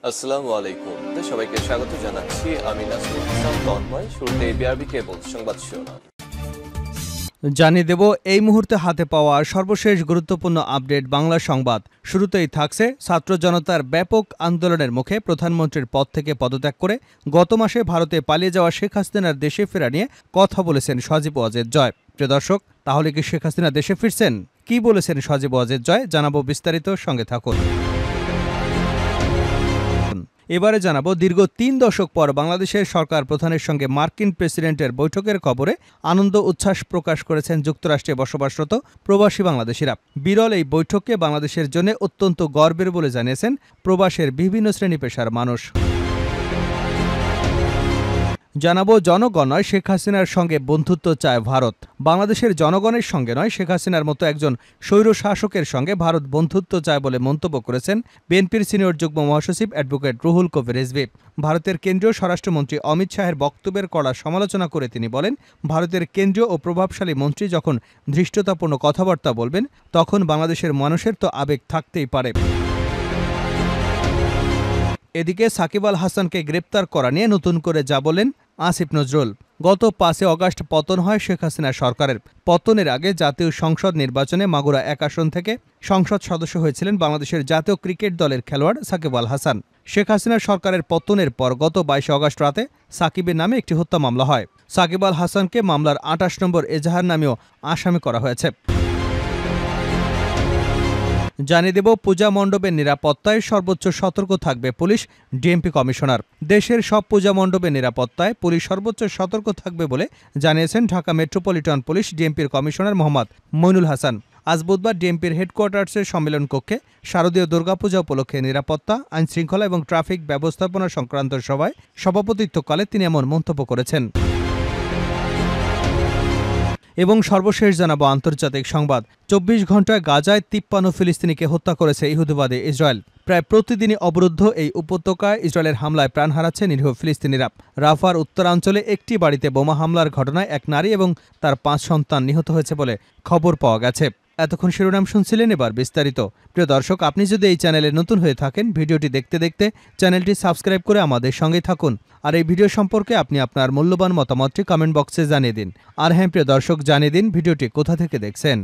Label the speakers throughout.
Speaker 1: আসসালামু আলাইকুম। সবাইকে স্বাগত জানাচ্ছি। আমি নাসরুল ইসলাম তন্ময়। শুরুতে বিআরবি কেবল সংবাদ শিরোনাম
Speaker 2: জানিয়ে দেব এই মুহূর্তে হাতে পাওয়া সর্বশেষ গুরুত্বপূর্ণ আপডেট বাংলা সংবাদ। শুরুতেই থাকছে ছাত্র জনতার ব্যাপক আন্দোলনের মুখে প্রধানমন্ত্রীর পদ থেকে পদত্যাগ করে গত মাসে ভারতে পালিয়ে যাওয়া শেখ হাসিনার দেশে ফেরা নিয়ে কথা বলেছেন সজীব ওয়াজেদ জয়। প্রিয় দর্শক, তাহলে কি শেখ হাসিনা দেশে ফিরছেন? কি বলেছেন সজীব ওয়াজেদ জয় জানাবো বিস্তারিত, সঙ্গে থাকুন। এবারে জানাবো দীর্ঘ ৩ দশক পর বাংলাদেশের সরকার প্রধানের সঙ্গে মার্কিন প্রেসিডেন্টের বৈঠকের খবরে আনন্দ উচ্ছ্বাস প্রকাশ করেছেন যুক্তরাষ্ট্রে বসবাসরত প্রবাসী বাংলাদেশিরা। বিরল এই বৈঠককে বাংলাদেশের জন্য অত্যন্ত গর্বের বলে জানিয়েছেন প্রবাসের বিভিন্ন শ্রেণী পেশার মানুষ। জানাবো জনগণ নয়, শেখ হাসিনার সঙ্গে বন্ধুত্ব চায় ভারত। বাংলাদেশের জনগণের সঙ্গে নয়, শেখ হাসিনার মতো একজন স্বৈর শাসকের সঙ্গে ভারত বন্ধুত্ব চায় বলে মন্তব্য করেছেন বিএনপির সিনিয়র যুগ্ম মহাসচিব অ্যাডভোকেট রুহুল কবির রিজভী। ভারতের কেন্দ্রীয় স্বরাষ্ট্রমন্ত্রী অমিত শাহের বক্তব্যের কড়া সমালোচনা করে তিনি বলেন, ভারতের কেন্দ্রীয় ও প্রভাবশালী মন্ত্রী যখন ধৃষ্টতাপূর্ণ কথাবার্তা বলবেন তখন বাংলাদেশের মানুষের তো আবেগ থাকতেই পারে। এদিকে সাকিব আল হাসানকে গ্রেপ্তার করা নিয়ে নতুন করে যা বলেন আসিফ নজরুল। গত ৫ আগস্ট পতন হয় শেখ হাসিনা সরকারের। পতনের আগে জাতীয় সংসদ নির্বাচনে মাগুরা ১ আসন থেকে সংসদ সদস্য হয়েছিলেন বাংলাদেশের জাতীয় ক্রিকেট দলের খেলোয়াড় সাকিব আল হাসান। শেখ হাসিনা সরকারের পতনের পর গত ২২ আগস্ট রাতে সাকিবের নামে একটি হত্যা মামলা হয়। সাকিব আল হাসানকে মামলার ২৮ নম্বর এজাহার নামেও আসামি করা হয়েছে। জানিয়ে দেব পূজা মণ্ডপের নিরাপত্তায় সর্বোচ্চ সতর্ক থাকবে পুলিশ, ডিএমপি কমিশনার। দেশের সব পূজা মণ্ডপের নিরাপত্তায় পুলিশ সর্বোচ্চ সতর্ক থাকবে বলে জানিয়েছেন ঢাকা মেট্রোপলিটন পুলিশ ডিএমপির কমিশনার মোহাম্মদ মইনুল হাসান। আজ বুধবার ডিএমপির হেডকোয়ার্টার্সের সম্মেলন কক্ষে শারদীয় দুর্গাপূজা উপলক্ষে নিরাপত্তা, আইনশৃঙ্খলা এবং ট্রাফিক ব্যবস্থাপনা সংক্রান্ত সভায় সভাপতিত্বকালে তিনি এমন মন্তব্য করেছেন। এবং সর্বশেষ জানাবো আন্তর্জাতিক সংবাদ। ২৪ ঘণ্টায় গাজায় ৫৩ ফিলিস্তিনিকে হত্যা করেছে ইহুদিবাদী ইসরায়েল। প্রায় প্রতিদিনই অবরুদ্ধ এই উপত্যকায় ইসরায়েলের হামলায় প্রাণ হারাচ্ছে নিরীহ ফিলিস্তিনিরা। রাফার উত্তরাঞ্চলে একটি বাড়িতে বোমা হামলার ঘটনায় এক নারী এবং তার ৫ সন্তান নিহত হয়েছে বলে খবর পাওয়া গেছে। এতক্ষণ শিরোনাম শুনছিলেন, এবার বিস্তারিত। প্রিয় দর্শক, আপনি যদি এই চ্যানেলে নতুন হয়ে থাকেন, ভিডিওটি দেখতে দেখতে চ্যানেলটি সাবস্ক্রাইব করে আমাদের সঙ্গেই থাকুন। আর এই ভিডিও সম্পর্কে আপনি আপনার মূল্যবান মতামতটি কমেন্ট বক্সে জানিয়ে দিন। আর হ্যাঁ প্রিয় দর্শক, জানিয়ে দিন ভিডিওটি কোথা থেকে দেখছেন।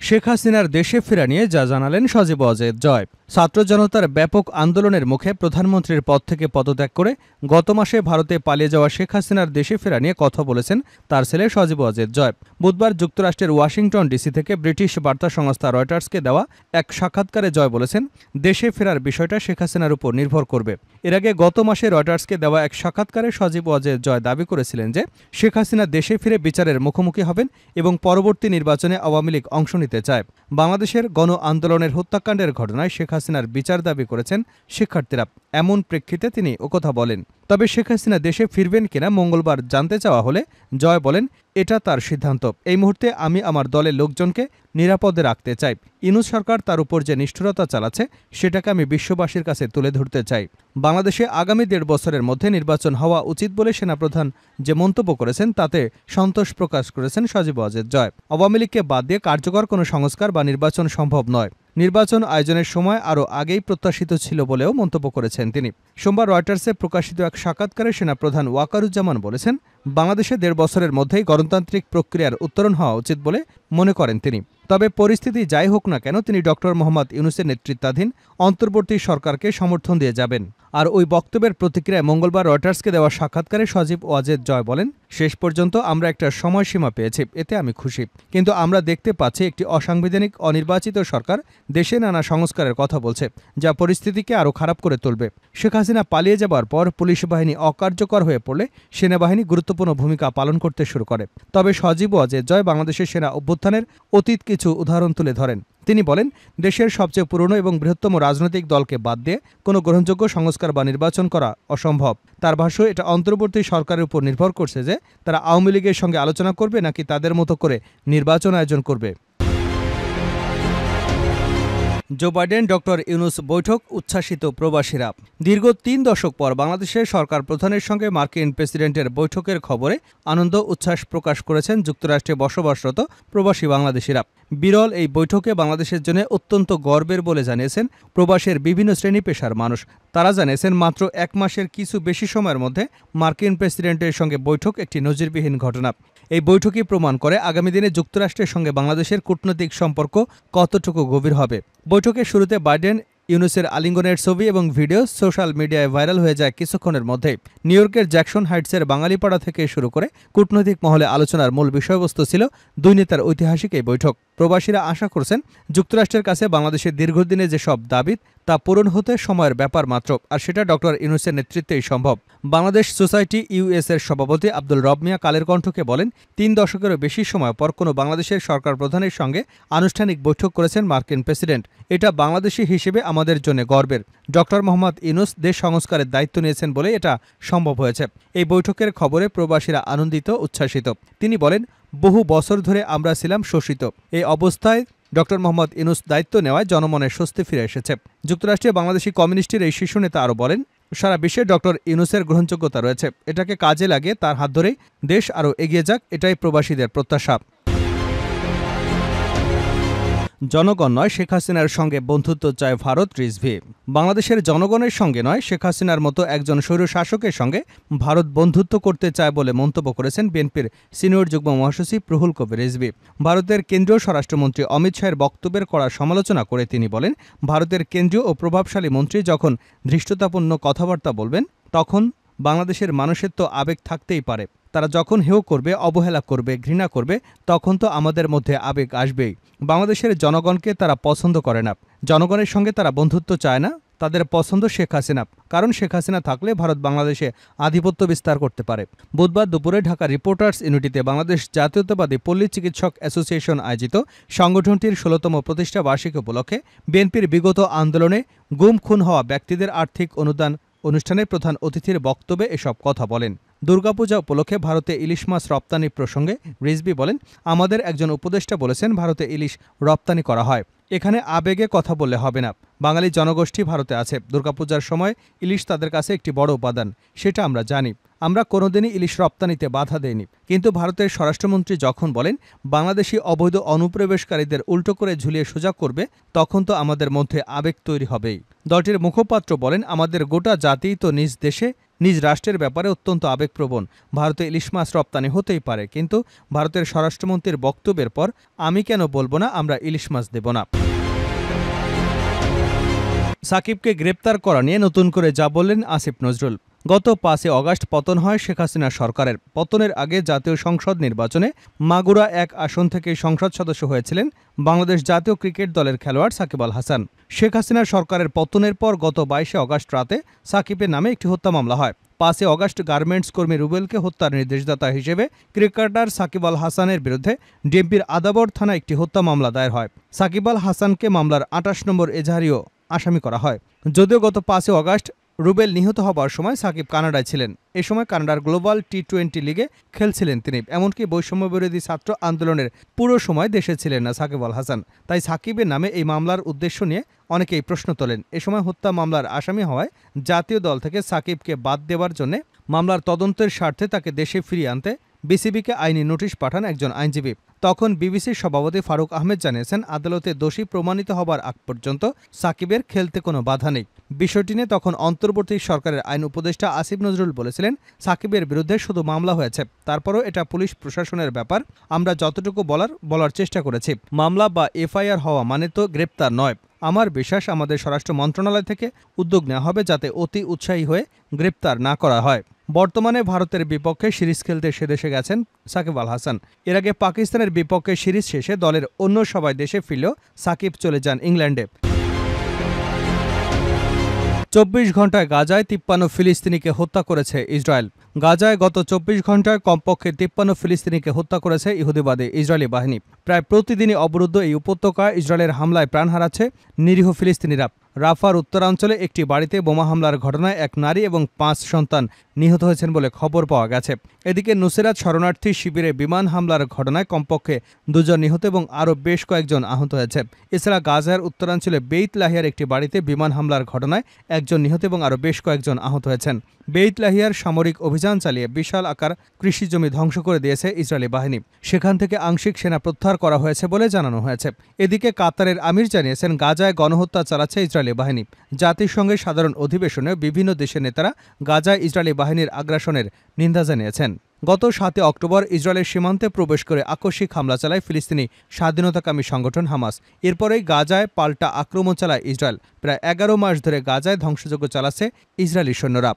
Speaker 2: শেখ হাসিনার দেশে ফেরা নিয়ে যা জানালেন সজীব ওয়াজেদ জয়। ছাত্র জনতার ব্যাপক আন্দোলনের মুখে প্রধানমন্ত্রীর পদ থেকে পদত্যাগ করে গত মাসে ভারতে পালিয়ে যাওয়া শেখ হাসিনার দেশে ফেরা নিয়ে কথা বলেছেন তার ছেলে সজীব ওয়াজেদ জয়। বুধবার যুক্তরাষ্ট্রের ওয়াশিংটন ডিসি থেকে ব্রিটিশ বার্তা সংস্থা রয়টার্সকে দেওয়া এক সাক্ষাৎকারে জয় বলেছেন, দেশে ফেরার বিষয়টা শেখ হাসিনার উপর নির্ভর করবে। এর আগে গত মাসে রয়টার্সকে দেওয়া এক সাক্ষাৎকারে সজীব ওয়াজেদ জয় দাবি করেছিলেন যে শেখ হাসিনা দেশে ফিরে বিচারের মুখোমুখি হবেন এবং পরবর্তী নির্বাচনে আওয়ামী লীগ অংশ নিতে চায়। বাংলাদেশের গণ আন্দোলনের হত্যাকাণ্ডের ঘটনায় শেখ হাসিনার বিচার দাবি করেছেন শিক্ষার্থীরা। এমন প্রেক্ষিতে তিনি ওকথা বলেন। তবে শেখ হাসিনা দেশে ফিরবেন কিনা মঙ্গলবার জানতে চাওয়া হলে জয় বলেন, এটা তার সিদ্ধান্ত। এই মুহূর্তে আমি আমার দলের লোকজনকে নিরাপদে রাখতে চাই। ইউনূস সরকার তার উপর যে নিষ্ঠুরতা চালাচ্ছে সেটাকে আমি বিশ্ববাসীর কাছে তুলে ধরতে চাই। বাংলাদেশে আগামী ১.৫ বছরের মধ্যে নির্বাচন হওয়া উচিত বলে সেনাপ্রধান যে মন্তব্য করেছেন তাতে সন্তোষ প্রকাশ করেছেন সজীব ওয়াজেদ জয়। আওয়ামী লীগকে বাদ দিয়ে কার্যকর কোনো সংস্কার বা নির্বাচন সম্ভব নয়। নির্বাচন আয়োজনের সময় আরও আগেই প্রত্যাশিত ছিল বলেও মন্তব্য করেছেন তিনি। সোমবার রয়টার্সে প্রকাশিত এক সাক্ষাৎকারে সেনাপ্রধান ওয়াকারুজ্জামান বলেছেন, বাংলাদেশে ১.৫ বছরের মধ্যেই গণতান্ত্রিক প্রক্রিয়ার উত্তরণ হওয়া উচিত বলে মনে করেন তিনি। তবে পরিস্থিতি যাই হোক না কেন তিনি ডক্টর মোহাম্মদ ইউনূসের নেতৃত্বাধীন অন্তর্বর্তী সরকারকে সমর্থন দিয়ে যাবেন। আর ওই বক্তব্যের প্রতিক্রিয়ায় মঙ্গলবার রয়টার্সকে দেওয়া সাক্ষাৎকারে সজীব ওয়াজেদ জয় বলেন, শেষ পর্যন্ত আমরা একটা সময়সীমা পেয়েছি, এতে আমি খুশি। কিন্তু আমরা দেখতে পাচ্ছি একটি অসাংবিধানিক অনির্বাচিত সরকার দেশে নানা সংস্কারের কথা বলছে, যা পরিস্থিতিকে আরও খারাপ করে তুলবে। শেখ হাসিনা পালিয়ে যাবার পর পুলিশ বাহিনী অকার্যকর হয়ে পড়লে সেনাবাহিনী গুরুত্বপূর্ণ ভূমিকা পালন করতে শুরু করে। তবে সজীব ওয়াজেদ জয় বাংলাদেশের সেনা অভ্যুত্থানের অতীত কিছু উদাহরণ তুলে ধরেন। তিনি বলেন, দেশের সবচেয়ে পুরনো এবং বৃহত্তম রাজনৈতিক দলকে বাদ দিয়ে কোনো গ্রহণযোগ্য সংস্কার বা নির্বাচন করা অসম্ভব। তার ভাষ্য, এটা অন্তর্বর্তী সরকারের উপর নির্ভর করছে যে তারা আওয়ামী লীগের সঙ্গে আলোচনা করবে নাকি তাদের মতো করে নির্বাচন আয়োজন করবে। জো বাইডেন ডক্টর ইউনূস বৈঠক উচ্ছ্বাসিত প্রবাসীরা। দীর্ঘ ৩ দশক পর বাংলাদেশের সরকার প্রধানের সঙ্গে মার্কিন প্রেসিডেন্টের বৈঠকের খবরে আনন্দ উচ্ছ্বাস প্রকাশ করেছেন যুক্তরাষ্ট্রে বসবাসরত প্রবাসী বাংলাদেশিরা। বিরল এই বৈঠকে বাংলাদেশের জন্য অত্যন্ত গর্বের বলে জানিয়েছেন প্রবাসের বিভিন্ন শ্রেণী পেশার মানুষ। তারা জানিয়েছেন মাত্র ১ মাসের কিছু বেশি সময়ের মধ্যে মার্কিন প্রেসিডেন্টের সঙ্গে বৈঠক একটি নজিরবিহীন ঘটনা। এই বৈঠকই প্রমাণ করে আগামী দিনে যুক্তরাষ্ট্রের সঙ্গে বাংলাদেশের কূটনৈতিক সম্পর্ক কতটুকু গভীর হবে। বৈঠকের শুরুতে বাইডেন ইউনূসের আলিঙ্গনের ছবি এবং ভিডিও সোশ্যাল মিডিয়ায় ভাইরাল হয়ে যায় কিছুক্ষণের মধ্যেই। নিউ ইয়র্কের জ্যাকসন হাইটসের বাঙালিপাড়া থেকে শুরু করে কূটনৈতিক মহলে আলোচনার মূল বিষয়বস্তু ছিল দুই নেতার ঐতিহাসিক এই বৈঠক। প্রবাসীরা আশা করছেন যুক্তরাষ্ট্রের কাছে বাংলাদেশের দীর্ঘদিনে যেসব দাবি তা পূরণ হতে সময়ের ব্যাপার মাত্র, আর সেটা ডক্টর ইউনূসের নেতৃত্বেই সম্ভব। বাংলাদেশ সোসাইটি ইউএস এর সভাপতি আব্দুল রব মিয়া কালের কণ্ঠকে বলেন, ৩ দশকেরও বেশি সময় পর কোনো বাংলাদেশের সরকার প্রধানের সঙ্গে আনুষ্ঠানিক বৈঠক করেছেন মার্কিন প্রেসিডেন্ট। এটা বাংলাদেশি হিসেবে আমাদের জন্য গর্বের। ডক্টর মোহাম্মদ ইউনূস দেশ সংস্কারের দায়িত্ব নিয়েছেন বলে এটা সম্ভব হয়েছে। এই বৈঠকের খবরে প্রবাসীরা আনন্দিত, উচ্ছ্বাসিত। তিনি বলেন, বহু বছর ধরে আমরা ছিলাম শোষিত। এই অবস্থায় ডক্টর মোহাম্মদ ইউনূস দায়িত্ব নেওয়ায় জনমনের স্বস্তি ফিরে এসেছে। যুক্তরাষ্ট্রে বাংলাদেশি কমিউনিস্টের এই শীর্ষ নেতা আরও বলেন, সারা বিশ্বে ডক্টর ইউনূসের গ্রহণযোগ্যতা রয়েছে। এটাকে কাজে লাগিয়ে তার হাত ধরেই দেশ আরও এগিয়ে যাক, এটাই প্রবাসীদের প্রত্যাশা। জনগণ নয়, শেখ হাসিনার সঙ্গে বন্ধুত্ব চায় ভারত, রিজভী। বাংলাদেশের জনগণের সঙ্গে নয়, শেখ হাসিনার মতো একজন স্বৈরশাসকের সঙ্গে ভারত বন্ধুত্ব করতে চায় বলে মন্তব্য করেছেন বিএনপির সিনিয়র যুগ্ম মহাসচিব রুহুল কবির রিজভী। ভারতের কেন্দ্রীয় স্বরাষ্ট্রমন্ত্রী অমিত শাহের বক্তব্যের কড়া সমালোচনা করে তিনি বলেন, ভারতের কেন্দ্রীয় ও প্রভাবশালী মন্ত্রী যখন ধৃষ্টতাপূর্ণ কথাবার্তা বলবেন তখন বাংলাদেশের মানুষের তো আবেগ থাকতেই পারে। তারা যখন হেয় করবে, অবহেলা করবে, ঘৃণা করবে, তখন তো আমাদের মধ্যে আবেগ আসবেই। বাংলাদেশের জনগণকে তারা পছন্দ করে না, জনগণের সঙ্গে তারা বন্ধুত্ব চায় না। তাদের পছন্দ শেখ হাসিনা, কারণ শেখ হাসিনা থাকলে ভারত বাংলাদেশে আধিপত্য বিস্তার করতে পারে। বুধবার দুপুরে ঢাকা রিপোর্টার্স ইউনিটিতে বাংলাদেশ জাতীয়তাবাদী পল্লী চিকিৎসক অ্যাসোসিয়েশন আয়োজিত সংগঠনটির ১৬তম প্রতিষ্ঠা বার্ষিকী উপলক্ষে বিএনপির বিগত আন্দোলনে গুম খুন হওয়া ব্যক্তিদের আর্থিক অনুদান অনুষ্ঠানের প্রধান অতিথির বক্তব্যে এসব কথা বলেন। দুর্গাপূজা উপলক্ষে ভারতে ইলিশ মাছ রপ্তানি প্রসঙ্গে রিজভী বলেন, আমাদের একজন উপদেষ্টা বলেছেন ভারতে ইলিশ রপ্তানি করা হয়। এখানে আবেগে কথা বললে হবে না। বাঙালি জনগোষ্ঠী ভারতে আছে। দুর্গাপূজার সময় ইলিশ তাদের কাছে একটি বড় উপাদান, সেটা আমরা জানি। আমরা কোনোদিনই ইলিশ রপ্তানিতে বাধা দেইনি। কিন্তু ভারতের স্বরাষ্ট্রমন্ত্রী যখন বলেন বাংলাদেশি অবৈধ অনুপ্রবেশকারীদের উল্টো করে ঝুলিয়ে সোজা করবে, তখন তো আমাদের মধ্যে আবেগ তৈরি হবেই। দলটির মুখপাত্র বলেন, আমাদের গোটা জাতিই তো নিজ দেশে নিজ রাষ্ট্রের ব্যাপারে অত্যন্ত আবেগপ্রবণ। ভারতে ইলিশ মাছ রপ্তানি হতেই পারে, কিন্তু ভারতের স্বরাষ্ট্রমন্ত্রীর বক্তব্যের পর আমি কেন বলবো না আমরা ইলিশ মাছ দেব না। সাকিবকে গ্রেপ্তার করা নিয়ে নতুন করে যা বললেন আসিফ নজরুল। গত ৫ আগস্ট পতন হয় শেখ হাসিনা সরকারের। পতনের আগে জাতীয় সংসদ নির্বাচনে মাগুরা ১ আসন থেকে সংসদ সদস্য হয়েছিলেন বাংলাদেশ জাতীয় ক্রিকেট দলের খেলোয়াড় সাকিব আল হাসান। শেখ হাসিনা সরকারের পতনের পর গত ২২ আগস্ট রাতে সাকিবের নামে একটি হত্যা মামলা হয়। ৫ আগস্ট গার্মেন্টস কর্মী রুবেলকে হত্যার নির্দেশদাতা হিসেবে ক্রিকেটার সাকিব আল হাসানের বিরুদ্ধে ডিএমপির আদাবর থানায় একটি হত্যা মামলা দায়ের হয়। সাকিব আল হাসানকে মামলার ২৮ নম্বর এজাহারিও আসামি করা হয়। যদিও গত ৫ আগস্ট রুবেল নিহত হবার সময় সাকিব কানাডায় ছিলেন। এ সময় কানাডার গ্লোবাল টি-20 লিগে খেলছিলেন তিনি। এমনকি বৈষম্যবিরোধী ছাত্র আন্দোলনের পুরো সময় দেশে ছিলেন না সাকিব আল হাসান। তাই সাকিবের নামে এই মামলার উদ্দেশ্য নিয়ে অনেকেই প্রশ্ন তোলেন। এ সময় হত্যা মামলার আসামি হওয়ায় জাতীয় দল থেকে সাকিবকে বাদ দেওয়ার জন্য মামলার তদন্তের স্বার্থে তাকে দেশে ফিরিয়ে আনতে বিসিবিকে আইনি নোটিশ পাঠান একজন আইনজীবী। তখন বিবিসির সভাপতি ফারুক আহমেদ জানিয়েছেন, আদালতে দোষী প্রমাণিত হবার আগ পর্যন্ত সাকিবের খেলতে কোনো বাধা নেই। বিষয়টি নিয়ে তখন অন্তর্বর্তী সরকারের আইন উপদেষ্টা আসিফ নজরুল বলেছিলেন, সাকিবের বিরুদ্ধে শুধু মামলা হয়েছে, তারপরও এটা পুলিশ প্রশাসনের ব্যাপার। আমরা যতটুকু বলার চেষ্টা করেছি। মামলা বা এফআইআর হওয়া মানে তো গ্রেপ্তার নয়। আমার বিশ্বাস আমাদের স্বরাষ্ট্র মন্ত্রণালয় থেকে উদ্যোগ নেওয়া হবে যাতে অতি উৎসাহী হয়ে গ্রেপ্তার না করা হয়। বর্তমানে ভারতের বিপক্ষে সিরিজ খেলতে সেদেশে গেছেন সাকিব আল হাসান। এর আগে পাকিস্তানের বিপক্ষে সিরিজ শেষে দলের অন্য সবাই দেশে ফিরলেও সাকিব চলে যান ইংল্যান্ডে। ২৪ ঘণ্টায় গাজায় ৫৩ ফিলিস্তিনিকে হত্যা করেছে ইসরায়েল। গাজায় গত ২৪ ঘণ্টায় কমপক্ষে ৫৩ ফিলিস্তিনিকে হত্যা করেছে ইহুদিবাদী ইসরায়েলি বাহিনী। প্রায় প্রতিদিনই অবরুদ্ধ এই উপত্যকায় ইসরায়েলের হামলায় প্রাণ হারাচ্ছে নিরীহ ফিলিস্তিনিরা। রাফার উত্তরাঞ্চলে একটি বাড়িতে বোমা হামলার ঘটনায় এক নারী এবং ৫ সন্তান নিহত হয়েছেন বলে খবর পাওয়া গেছে। এদিকে নুসেরাত শরণার্থী শিবিরে বিমান হামলার ঘটনায় কমপক্ষে ২ জন নিহত এবং আরও বেশ কয়েকজন আহত হয়েছে। এছাড়া গাজার উত্তরাঞ্চলে বেইত লাহিয়ার একটি বাড়িতে বিমান হামলার ঘটনায় একজন নিহত এবং আরও বেশ কয়েকজন আহত হয়েছেন। বেইত লাহিয়ার সামরিক অভিযান চালিয়ে বিশাল আকার কৃষিজমি ধ্বংস করে দিয়েছে ইসরায়েলি বাহিনী। সেখান থেকে আংশিক সেনা প্রত্যাহার করা হয়েছে বলে জানানো হয়েছে। এদিকে কাতারের আমির জানিয়েছেন, গাজায় গণহত্যা চালাচ্ছে ইসরায়েলি বাহিনী। জাতিসংঘের সাধারণ অধিবেশনে বিভিন্ন দেশের নেতারা গাজায় ইসরায়েলি বাহিনীর আগ্রাসনের নিন্দা জানিয়েছেন। গত ৭ অক্টোবর ইসরায়েলের সীমান্তে প্রবেশ করে আকস্মিক হামলা চালায় ফিলিস্তিনি স্বাধীনতাকামী সংগঠন হামাস। এরপরেই গাজায় পাল্টা আক্রমণ চালায় ইসরায়েল। প্রায় ১১ মাস ধরে গাজায় ধ্বংসযজ্ঞ চালাচ্ছে ইসরায়েলি সৈন্যরা।